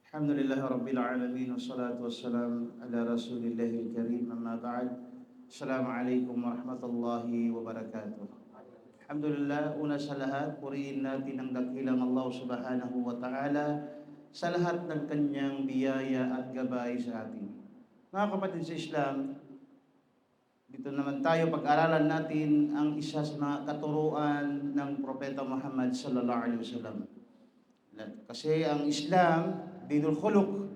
Alhamdulillah Rabbil Alamin wassalatu wassalam ala Rasulillahil Karim amma ba'd. Assalamualaikum warahmatullahi wabarakatuh. Alhamdulillah, una sa lahat, purihin natin ang dakilang Allah subhanahu wa ta'ala sa lahat ng kanyang biyaya at gabay sa atin. Mga kapatid sa Islam, dito naman tayo pag-aralan natin ang isa sa mga katuruan ng Propeta Muhammad sallallahu alaihi wasallam. Kasi ang Islam, dinul khuluq,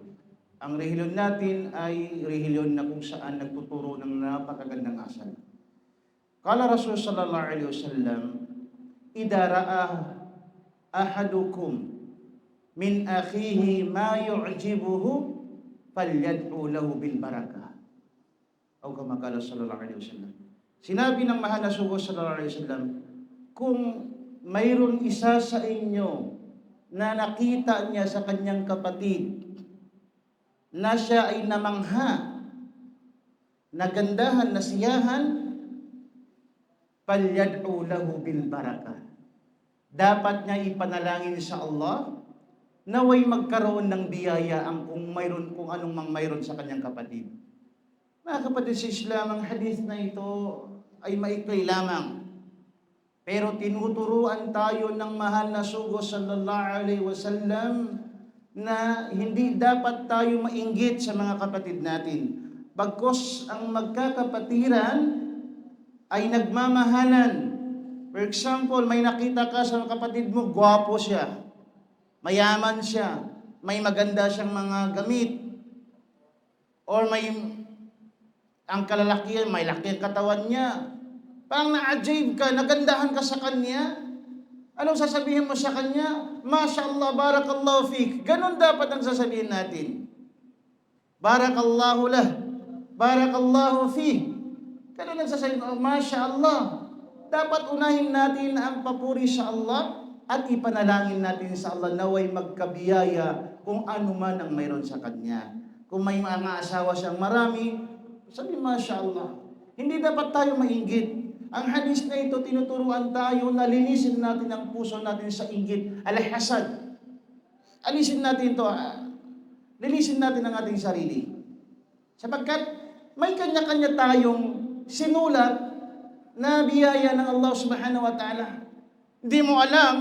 ang relihiyon natin ay relihiyon na kung saan nagtuturo ng napakagandang asal. Qala Rasul sallallahu alaihi wasallam, "Idza ra'a ahadukum min akhihi ma yu'jibuhu falyad'u lahu bil barakah." O kama qala sallallahu alaihi wasallam. Sinabi ng mahal na sugo sallallahu alaihi wasallam, kung mayroon isa sa inyo na nakita niya sa kanyang kapatid na siya ay namangha, nagandahan, nasiyahan, palyad'u lahu bil barakah. Dapat niya ipanalangin sa Allah naway magkaroon ng biyaya ang kung anong mang mayroon sa kanyang kapatid. Mga kapatid sa Islam, ang hadith na ito ay maikli lamang. Pero tinuturuan tayo ng mahal na sugo sallallahu alaihi wasallam na hindi dapat tayo mainggit sa mga kapatid natin. Bagkus ang magkakapatiran ay nagmamahalan. For example, may nakita ka sa kapatid mo, gwapo siya, mayaman siya, may maganda siyang mga gamit, or ang kalalakihan, may laki ang katawan niya. Parang na-ajaib ka, nagandahan ka sa kanya. Anong sasabihin mo sa kanya? Mashallah, barakallahu fik. Ganon dapat ang sasabihin natin. Barakallahu lah, barakallahu fik. Ganon ang sasabihin mo, mashallah. Dapat unahin natin ang papuri sa Allah at ipanalangin natin sa Allah naway magkabiyaya kung ano man ang mayroon sa kanya. Kung may mga asawa siyang marami, sabi mashallah. Hindi dapat tayo mainggit. Ang hadis na ito, tinuturuan tayo na linisin natin ang puso natin sa inggit, al-hasad. Alisin natin ito, linisin natin ang ating sarili. Sapagkat may kanya-kanya tayong sinulat na biyaya ng Allah subhanahu wa ta'ala. Hindi mo alam,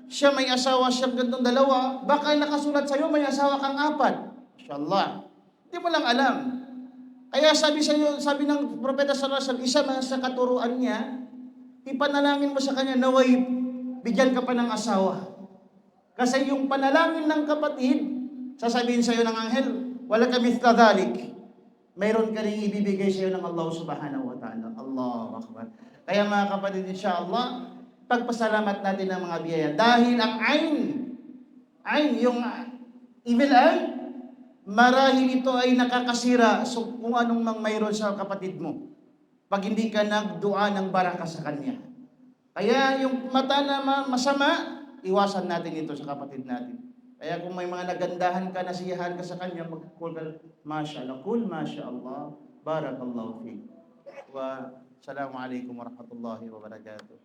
siya may asawa, siya gandong dalawa, baka nakasulat sa'yo may asawa kang 4. Inshallah. Hindi mo lang alam. Kaya sabi ng Propeta sallallahu alaihi wasallam, isa sa katuruan niya, ipanalangin mo sa kanya naway bigyan ka pa ng asawa. Kasi yung panalangin ng kapatid, sasabihin sa iyo ng anghel, wala ka mithla dhalik. Mayroon ka ring ibibigay sa iyo ng Allah subhanahu wa ta'ala. Allahu akbar. Kaya mga kapatid, inshallah, pagpasalamat natin ng mga biyaya. Dahil ang ayn, yung evil eye, marahil ito ay nakakasira kung anong mang mayroon sa kapatid mo pag hindi ka nagdua ng baraka sa kanya. Kaya yung mata na masama, iwasan natin ito sa kapatid natin. Kaya kung may mga nagandahan ka, nasiyahan ka sa kanya, mag-call ka, mashallah, kul mashallah, barakallahu fiik. Wa assalamu alaikum warahmatullahi wabarakatuh.